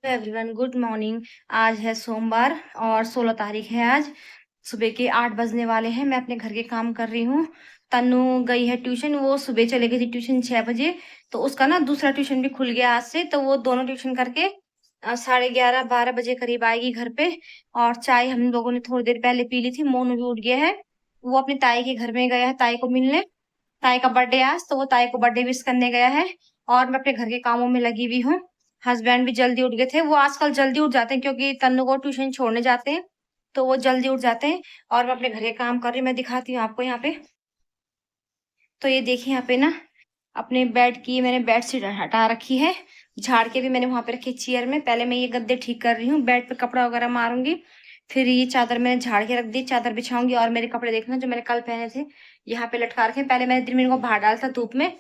Everyone good morning. आज है सोमवार और 16 तारीख है। आज सुबह के 8 बजने वाले हैं। मैं अपने घर के काम कर रही हूँ। तन्नू गई है ट्यूशन। वो सुबह चले गई थी ट्यूशन 6 बजे। तो उसका ना दूसरा ट्यूशन भी खुल गया आज से। तो वो दोनों ट्यूशन करके 11:30-12 बजे करीब आएगी घर पे। और चाय हम लोगों ने थोड़ी देर पहले पी ली थी। मोनू भी उठ गया है। वो अपनी ताई के घर में गया है ताई को मिलने। ताई का बर्थडे आज, तो वो ताई को बर्थडे विश करने गया है। और मैं अपने घर के कामों में लगी हुई हूँ। हस्बैंड भी जल्दी उठ गए थे। वो आजकल जल्दी उठ जाते हैं क्योंकि तन्नू को ट्यूशन छोड़ने जाते हैं। तो वो जल्दी उठ जाते हैं। और मैं अपने घर के काम कर रही हूँ। मैं दिखाती हूँ आपको यहाँ पे। तो ये देखिए यहाँ पे ना अपने बेड की मैंने बेडशीट हटा रखी है। झाड़ के भी मैंने वहां पे रखी चेयर में। पहले मैं ये गद्दे ठीक कर रही हूँ। बेड पे कपड़ा वगैरह मारूंगी। फिर ये चादर मैंने झाड़ के रख दी। चादर बिछाऊंगी। और मेरे कपड़े देखना जो मैंने कल पहने थे यहाँ पे लटका रखे हैं। पहले मैंने दिन में इनको बाहर डाला था धूप में।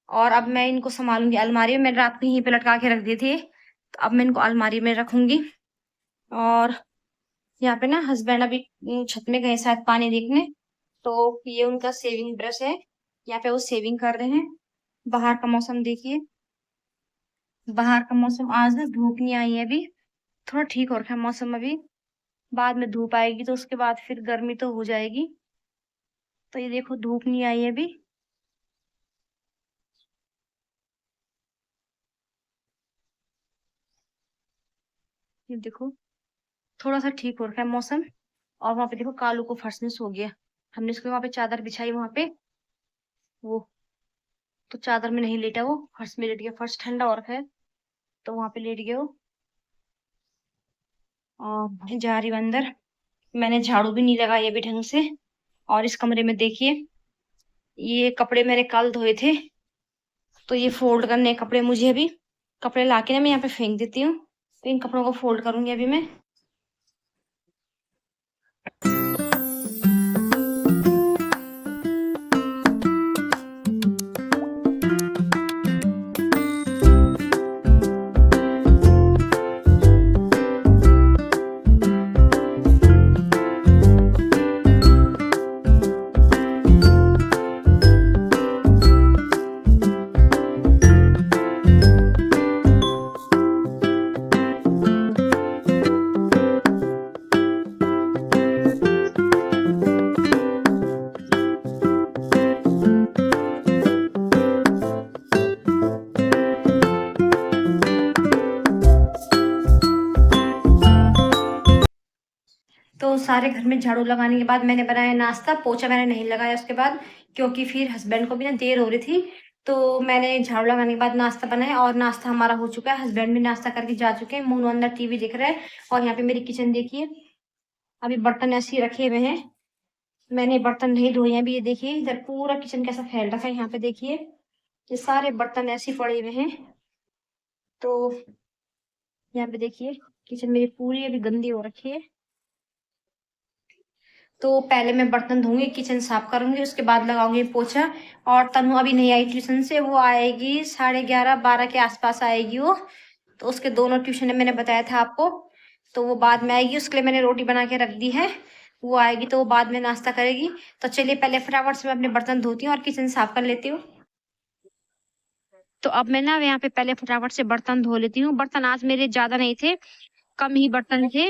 और अब मैं इनको संभालूंगी अलमारी में। मैंने रात को यहीं पे लटका के रख दिए थे। तो अब मैं इनको अलमारी में रखूंगी। और यहाँ पे ना हस्बैंड अभी छत में गए शायद पानी देखने। तो ये उनका सेविंग ब्रश है। यहाँ पे वो सेविंग कर रहे हैं। बाहर का मौसम देखिए। बाहर का मौसम आज ना धूप नहीं आई है अभी। थोड़ा ठीक हो रखा है मौसम अभी। बाद में धूप आएगी तो उसके बाद फिर गर्मी तो हो जाएगी। तो ये देखो धूप नहीं आई है अभी। ये देखो थोड़ा सा ठीक हो रखा है मौसम। और वहां पे देखो कालू को फर्श में सो गया। हमने उसको वहां पे चादर बिछाई वहां पे। वो तो चादर में नहीं लेटा, वो फर्श में लेट गया। फर्श ठंडा हो रखा है तो वहां पे लेट गया वो। और मैं जा रही हूँ अंदर। मैंने झाड़ू भी नहीं लगाई अभी ढंग से। और इस कमरे में देखिए ये कपड़े मैंने कल धोए थे। तो ये फोल्ड करने हैं कपड़े मुझे अभी। कपड़े लाके ना मैं यहाँ पे फेंक देती हूँ। तो इन कपड़ों को फोल्ड करूंगी अभी मैं। तो सारे घर में झाड़ू लगाने के बाद मैंने बनाया नाश्ता। पोछा मैंने नहीं लगाया उसके बाद, क्योंकि फिर हस्बैंड को भी ना देर हो रही थी। तो मैंने झाड़ू लगाने के बाद नाश्ता बनाया और नाश्ता हमारा हो चुका है। हस्बैंड भी नाश्ता करके जा चुके हैं। मोनू अंदर टीवी देख रहा है। और यहाँ पे मेरी किचन देखिए। अभी बर्तन ऐसे ही रखे हुए हैं। मैंने बर्तन नहीं धोए हैं अभी। ये देखिए इधर पूरा किचन कैसा फैल रखा है। यहाँ पे देखिए ये सारे बर्तन ऐसे ही पड़े हुए हैं। तो यहाँ पे देखिए किचन मेरी पूरी अभी गंदी हो रखी है। तो पहले मैं बर्तन धोऊंगी, किचन साफ करूंगी, उसके बाद लगाऊंगी पोछा। और तनु अभी नहीं आई ट्यूशन से। वो आएगी 11:30-12 के आसपास आएगी वो। तो उसके दोनों ट्यूशन है मैंने बताया था आपको। तो वो बाद में आएगी। उसके लिए मैंने रोटी बना के रख दी है। वो आएगी तो वो बाद में नाश्ता करेगी। तो चलिए पहले फटाफट से मैं अपने बर्तन धोती हूँ और किचन साफ कर लेती हूँ। तो अब मैं ना यहाँ पे पहले फटाफट से बर्तन धो लेती हूँ। बर्तन आज मेरे ज्यादा नहीं थे, कम ही बर्तन थे।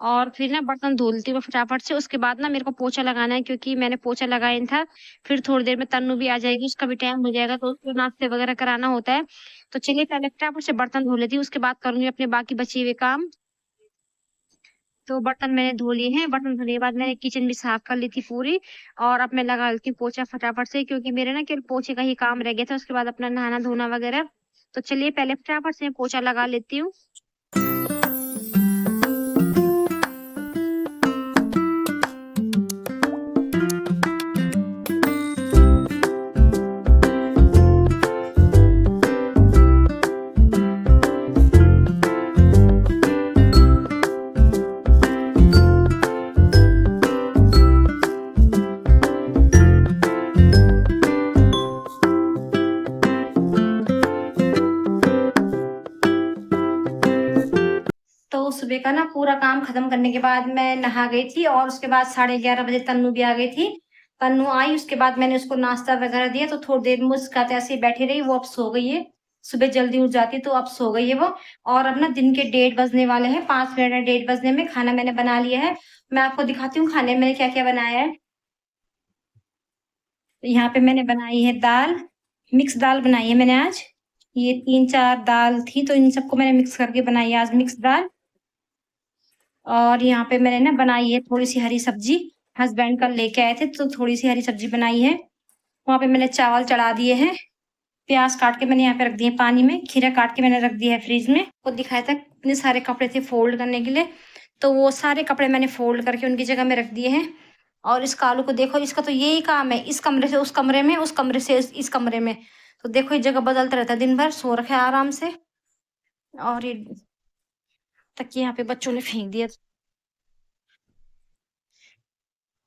और फिर ना बर्तन धो लेती हूँ फटाफट से। उसके बाद ना मेरे को पोछा लगाना है क्योंकि मैंने पोछा लगाया नहीं था। फिर थोड़ी देर में तन्नू भी आ जाएगी, उसका भी टाइम हो जाएगा तो उसको नाश्ते वगैरह कराना होता है। तो चलिए पहले फटाफट से बर्तन धो लेती हूँ, उसके बाद करूंगी अपने बाकी बचे हुए काम। तो बर्तन मैंने धो लिए हैं। बर्तन धोने के बाद मैंने किचन भी साफ कर ली थी पूरी। और अब मैं लगा लेती हूँ पोछा फटाफट से, क्योंकि मेरे ना केवल पोछे का ही काम रह गया था। उसके बाद अपना नहाना धोना वगैरह। तो चलिए पहले फटाफट से पोछा लगा लेती हूँ। तो सुबह का ना पूरा काम खत्म करने के बाद मैं नहा गई थी। और उसके बाद 11:30 बजे तन्नू भी आ गई थी। तन्नू आई, उसके बाद मैंने उसको नाश्ता वगैरह दिया। तो थोड़ी देर मुस्कुराते ऐसे ही बैठी रही। वो अब सो गई है। सुबह जल्दी उठ जाती है, तो अब सो गई है वो। और अब ना दिन के 1:30 बजने वाले हैं, 5 मिनट है 1:30 बजने में, खाना मैंने बना लिया है। मैं आपको दिखाती हूँ खाने में मैंने क्या-क्या बनाया है। तो यहाँ पे मैंने बनाई है दाल, मिक्स दाल बनाई है मैंने आज। ये 3-4 दाल थी, तो इन सबको मैंने मिक्स करके बनाई है आज मिक्स दाल। और यहाँ पे मैंने ना बनाई है थोड़ी-सी हरी सब्जी, हस्बैंड कल लेके आए थे, तो थोड़ी-सी हरी सब्जी बनाई है। वहाँ पे मैंने चावल चढ़ा दिए हैं, प्याज़ काट के मैंने यहाँ पे रख दिए पानी में, खीरा काट के मैंने रख दिया है फ्रिज में। वो दिखाया था इतने सारे कपड़े थे फ़ोल्ड करने के लिए, तो वो सारे कपड़े मैंने फ़ोल्ड करके उनकी जगह में रख दिए हैं। और इस कालू को देखो, इसका तो यही काम है, इस कमरे से उस कमरे में, उस कमरे से इस कमरे में। तो देखो ये जगह बदलता रहता है दिन भर, सो रखा है आराम से। और ये तकिया यहाँ पे बच्चों ने फेंक दिया।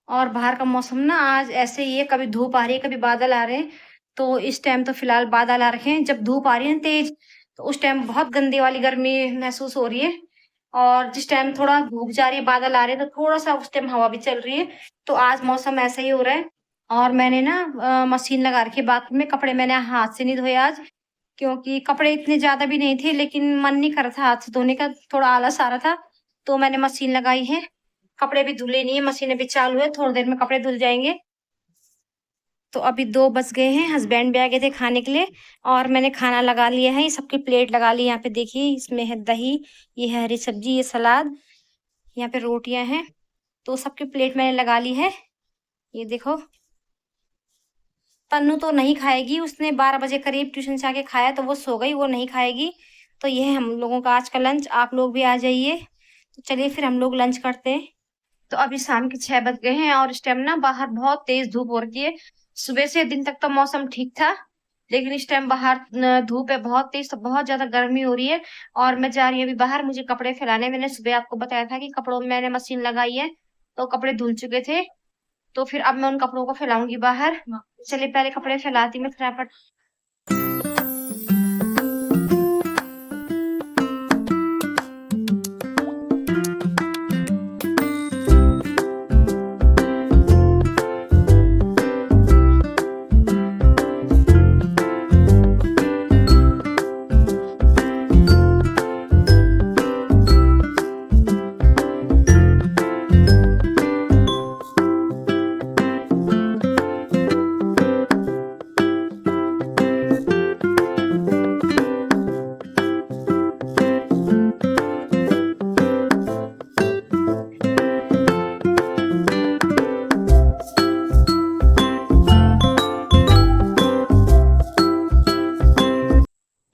और बाहर का मौसम ना आज ऐसे ही है, कभी धूप आ रही है, कभी बादल आ रहे हैं। तो इस टाइम तो फिलहाल बादल आ रखे हैं, जब धूप आ रही है ना तेज, तो उस टाइम बहुत गंदी वाली गर्मी महसूस हो रही है। और जिस टाइम थोड़ा धूप जा रही है, बादल आ रहे हैं, तो थोड़ा-सा उस टाइम हवा भी चल रही है। तो आज मौसम ऐसा ही हो रहा है। और मैंने ना मशीन लगा रखी है बाथरूम में, कपड़े मैंने हाथ से नहीं धोए आज, क्योंकि कपड़े इतने ज़्यादा भी नहीं थे, लेकिन मन नहीं कर रहा था हाथ से धोने का, थोड़ा आलस आ रहा था, तो मैंने मशीन लगाई है। कपड़े भी धुले नहीं है, मशीन अभी चालू है, थोड़ी देर में कपड़े धुल जाएँगे। तो अभी 2 बज गए हैं, हस्बैंड भी आ गए थे खाने के लिए और मैंने खाना लगा लिया है, ये सबकी प्लेट लगा ली है। यहाँ पे देखिए, इसमें है दही, ये है हरी सब्जी, ये सलाद, यहाँ पे रोटियाँ हैं, तो सबकी प्लेट मैंने लगा ली है। ये देखो, तन्नू तो नहीं खाएगी, उसने 12 बजे करीब ट्यूशन से आके खाया तो वो सो गई, वो नहीं खाएगी। तो ये है हम लोगों का आज का लंच, आप लोग भी आ जाइए। तो चलिए फिर हम लोग लंच करते हैं। तो अभी शाम के 6 बज गए हैं और इस टाइम ना बाहर बहुत तेज धूप हो रखी है। सुबह से दिन तक तो मौसम ठीक था, लेकिन इस टाइम बाहर धूप है बहुत तेज, तो बहुत ज्यादा गर्मी हो रही है। और मैं जा रही हूँ अभी बाहर, मुझे कपड़े फैलाने। मैंने सुबह आपको बताया था कि कपड़ों में मैंने मशीन लगाई है, तो कपड़े धुल चुके थे। तो फिर अब मैं उन कपड़ों को फैलाऊंगी बाहर। चलिए पहले कपड़े फैलाती मैं फटाफट।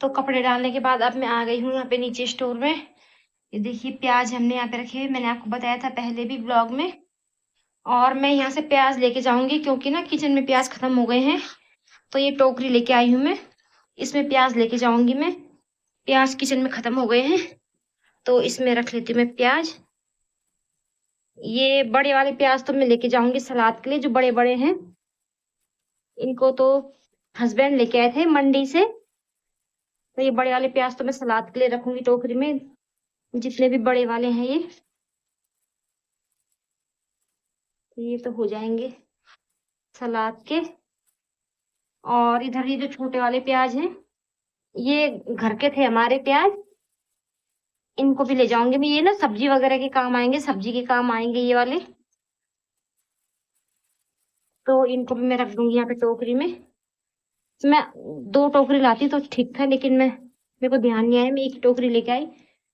तो कपड़े डालने के बाद अब मैं आ गई हूँ यहाँ पे नीचे स्टोर में। ये देखिए प्याज हमने यहाँ पे रखे हैं, मैंने आपको बताया था पहले भी ब्लॉग में। और मैं यहाँ से प्याज लेके जाऊंगी, क्योंकि ना किचन में प्याज खत्म हो गए हैं। तो ये टोकरी लेके आई हूँ मैं, इसमें प्याज लेके जाऊंगी मैं। प्याज किचन में खत्म हो गए हैं, तो इसमें रख लेती हूँ मैं प्याज। ये बड़े वाले प्याज तो मैं लेके जाऊंगी सलाद के लिए, जो बड़े बड़े हैं। इनको तो हस्बैंड लेके आए थे मंडी से। तो ये बड़े वाले प्याज तो मैं सलाद के लिए रखूंगी टोकरी में, जितने भी बड़े वाले हैं ये। तो ये तो हो जाएंगे सलाद के। और इधर ये जो छोटे वाले प्याज हैं, ये घर के थे हमारे प्याज, इनको भी ले जाऊंगी मैं। ये ना सब्जी वगैरह के काम आएंगे, सब्जी के काम आएंगे ये वाले। तो इनको भी मैं रख दूंगी यहाँ पे टोकरी में। मैं 2 टोकरी लाती तो ठीक था, लेकिन मेरे को ध्यान नहीं आया, मैं एक ही टोकरी लेके आई।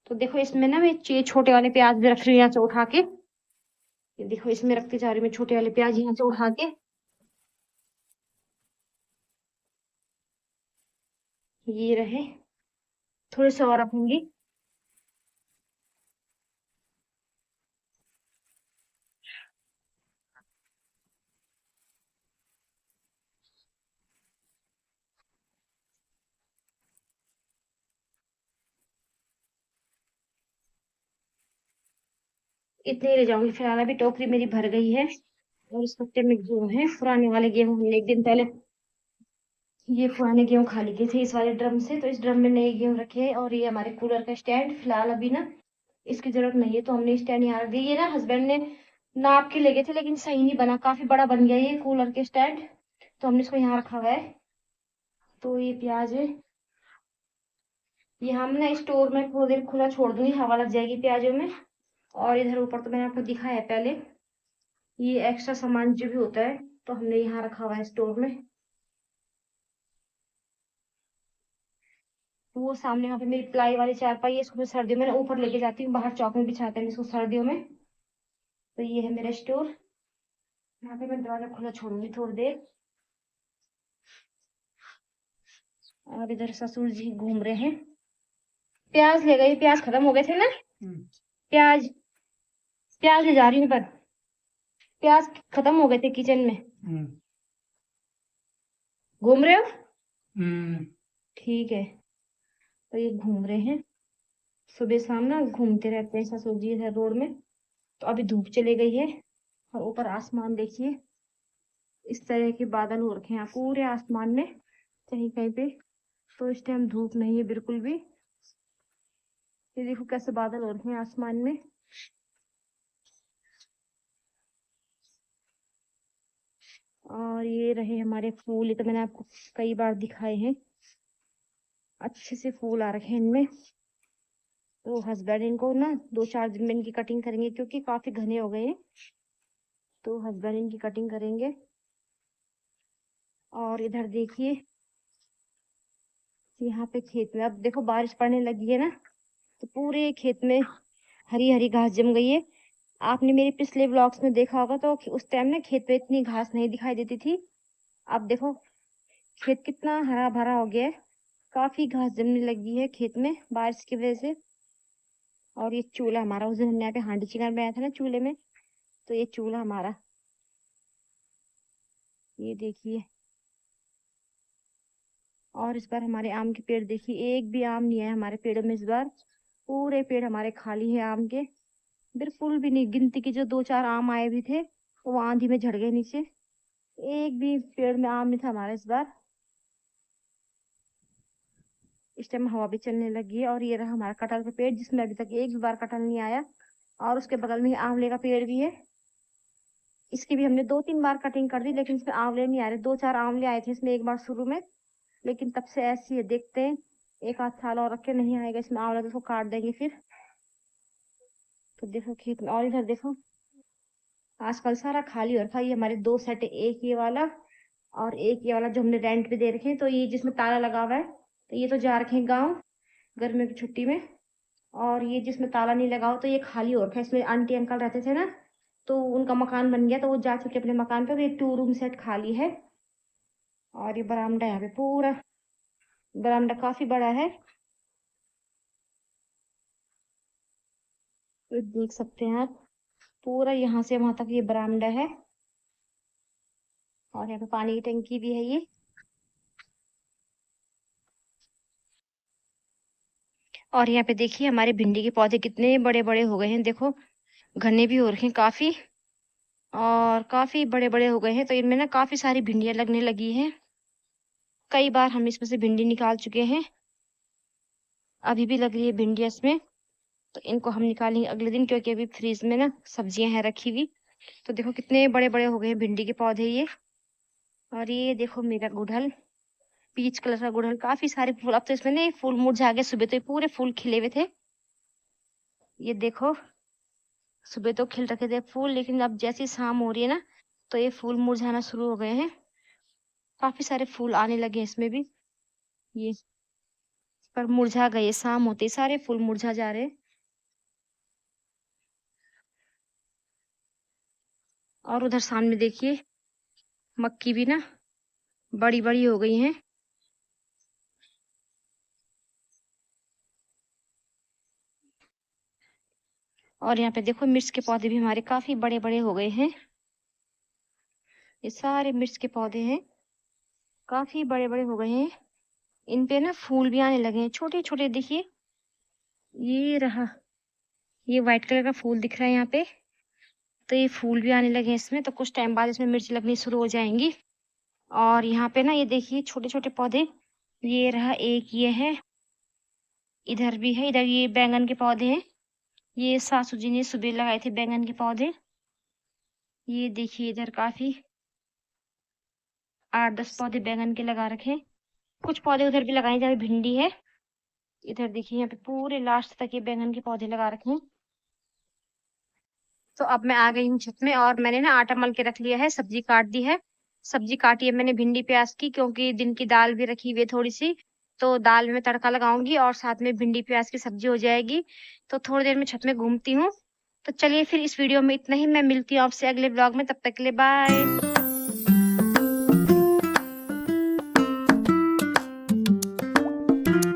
तो देखो इसमें ना मैं ये छोटे वाले प्याज भी रख रही हूँ यहाँ से उठा के। ये देखो इसमें रखते जा रही हूँ मैं छोटे वाले प्याज यहाँ से उठा के। ये रहे, थोड़े से और रखूंगी। इतने ही ले जाऊंगी फिलहाल, अभी टोकरी मेरी भर गई है। और इस हफ्ते में गेहूं है, पुराने वाले गेहूं हमने एक दिन पहले, ये पुराने गेहूं खाली किए थे इस वाले ड्रम से, तो इस ड्रम में नए गेहूं रखे हैं। और ये हमारे कूलर का स्टैंड, फिलहाल अभी ना इसकी जरूरत नहीं है, तो हमने स्टैंड यहाँ रख दिया। ये ना हस्बैंड ने नाप के ले गए थे, लेकिन सही नहीं बना, काफी बड़ा बन गया ये कूलर के स्टैंड, तो हमने इसको यहाँ रखा हुआ है। तो ये प्याज है, ये हम ना स्टोर में थोड़ी देर खुला छोड़ दूंगी, हवा लग जाएगी प्याजों में। और इधर ऊपर तो मैंने आपको दिखाया है पहले, ये एक्स्ट्रा सामान जो भी होता है तो हमने यहाँ रखा हुआ है स्टोर में। वो सामने वहाँ पे मेरी प्लाई वाली चारपाई है, इसको मैं सर्दियों में ना ऊपर लेके जाती हूँ, बाहर चौक में बिछाते हैं इसको सर्दियों में। तो ये है मेरा स्टोर, यहाँ पे मैं दरवाजा खुला छोड़ूंगी थोड़ी देर। और इधर ससुर जी घूम रहे हैं। प्याज ले गई, प्याज खत्म हो गए थे ना। प्याज प्याज ले जा रही हूँ पर प्याज खत्म हो गए थे किचन में। घूम रहे हो? ठीक है। तो ये घूम रहे हैं, सुबह शाम ना घूमते रहते हैं ससुर जी इधर रोड में। तो अभी धूप चले गई है और ऊपर आसमान देखिए, इस तरह के बादल हो रखे हैं पूरे आसमान में, कहीं कहीं पे तो इस टाइम धूप नहीं है बिल्कुल भी। ये देखो कैसे बादल हो रखे हैं आसमान में। और ये रहे हमारे फूल, ये तो मैंने आपको कई बार दिखाए हैं, अच्छे से फूल आ रखे हैं इनमें। तो हस्बैंड इनको ना 2-4 दिन में इनकी कटिंग करेंगे क्योंकि काफी घने हो गए हैं, तो हस्बैंड इनकी कटिंग करेंगे। और इधर देखिए, यहाँ पे खेत में अब देखो बारिश पड़ने लगी है ना, तो पूरे खेत में हरी हरी घास जम गई है। आपने मेरे पिछले व्लॉग्स में देखा होगा तो उस टाइम ना खेत पे इतनी घास नहीं दिखाई देती थी। अब देखो खेत कितना हरा भरा हो गया है, काफी घास जमने लगी है खेत में बारिश की वजह से। और ये चूल्हा हमारा, उस दिन हमने यहाँ पे हांडी चिकन बनाया था ना चूल्हे में, तो ये चूल्हा हमारा, ये देखिए। और इस बार हमारे आम के पेड़ देखिए, एक भी आम नहीं है हमारे पेड़ों में इस बार, पूरे पेड़ हमारे खाली है आम के, बिल्कुल भी नहीं। गिनती के जो 2-4 आम आए भी थे वो आंधी में झड़ गए नीचे, एक भी पेड़ में आम नहीं था हमारा इस बार। इस टाइम हवा भी चलने लगी है। और ये रहा हमारा कटहल का पेड़, जिसमें अभी तक एक भी बार कटहल नहीं आया। और उसके बगल में आंवले का पेड़ भी है, इसकी भी हमने 2-3 बार कटिंग कर दी लेकिन इसमें आंवले नहीं आ रहे। 2-4 आंवले आए थे इसमें एक बार शुरू में, लेकिन तब से ऐसी है, देखते हैं 1 आध साल और रख के नहीं आएगा इसमें आंवला तो उसको काट देंगे फिर। तो देखो खेत में, और इधर देखो आजकल सारा खाली हो रखा है। ये हमारे 2 सेट है, एक ये वाला और एक ये वाला जो हमने रेंट पे दे रखे हैं। तो ये जिसमें ताला लगा हुआ है, तो ये तो जा रखे हैं गाँव गर्मियों की छुट्टी में। और ये जिसमें ताला नहीं लगा हो तो ये खाली हो रखा है, इसमें आंटी अंकल रहते थे ना, तो उनका मकान बन गया तो वो जा चुके अपने मकान पे, तो ये 2 रूम सेट खाली है। और ये बरामदा, यहाँ पे पूरा बरामदा काफी बड़ा है, तो देख सकते हैं आप, पूरा यहाँ से वहां तक ये बरामदा है। और यहाँ पे पानी की टंकी भी है ये। और यहाँ पे देखिए हमारे भिंडी के पौधे कितने बड़े बड़े हो गए हैं, देखो घने भी हो रखे हैं काफी, और काफी बड़े बड़े हो गए हैं। तो इनमें ना काफी सारी भिंडियां लगने लगी हैं, कई बार हम इसमें से भिंडी निकाल चुके हैं, अभी भी लग रही है भिंडियां इसमें। तो इनको हम निकालेंगे अगले दिन, क्योंकि अभी फ्रीज में ना सब्जियां हैं रखी हुई। तो देखो कितने बड़े बड़े हो गए हैं भिंडी के पौधे ये। और ये देखो मेरा गुड़हल, पीच कलर का गुड़हल, काफी सारे फूल। अब तो इसमें ना फूल मुरझा गए, सुबह तो ये पूरे फूल खिले हुए थे, ये देखो सुबह तो खिल रखे थे फूल, लेकिन अब जैसी शाम हो रही है ना तो ये फूल मुरझाना शुरू हो गए हैं, काफी सारे फूल आने लगे हैं इसमें भी। ये पर मुरझा गए, शाम होते ही सारे फूल मुरझा जा रहे हैं। और उधर सामने देखिए मक्की भी ना बड़ी बड़ी हो गई हैं। और यहाँ पे देखो मिर्च के पौधे भी हमारे काफी बड़े बड़े हो गए हैं, ये सारे मिर्च के पौधे हैं, काफी बड़े बड़े हो गए हैं। इन पे ना फूल भी आने लगे हैं छोटे छोटे, देखिए ये रहा, ये व्हाइट कलर का फूल दिख रहा है यहाँ पे, तो ये फूल भी आने लगे हैं इसमें। तो कुछ टाइम बाद इसमें मिर्च लगनी शुरू हो जाएंगी। और यहाँ पे ना ये देखिए छोटे छोटे पौधे, ये रहा एक, ये है, इधर भी है, इधर ये बैंगन के पौधे हैं, ये सासू जी ने सुबह लगाए थे बैंगन के पौधे। ये देखिए इधर काफी 8-10 पौधे बैंगन के लगा रखे हैं। कुछ पौधे उधर भी लगाए, जहाँ भिंडी है। इधर देखिए यहाँ पे पूरे लास्ट तक ये बैंगन के पौधे लगा रखे हैं। तो अब मैं आ गई हूँ छत में और मैंने ना आटा मल के रख लिया है, सब्जी काट दी है। सब्जी काटी है मैंने भिंडी प्याज की, क्योंकि दिन की दाल भी रखी हुई है थोड़ी सी, तो दाल में तड़का लगाऊंगी और साथ में भिंडी प्याज की सब्जी हो जाएगी। तो थोड़ी देर में छत में घूमती हूँ। तो चलिए फिर इस वीडियो में इतना ही, मैं मिलती हूँ आपसे अगले ब्लॉग में, तब तक के लिए बाय।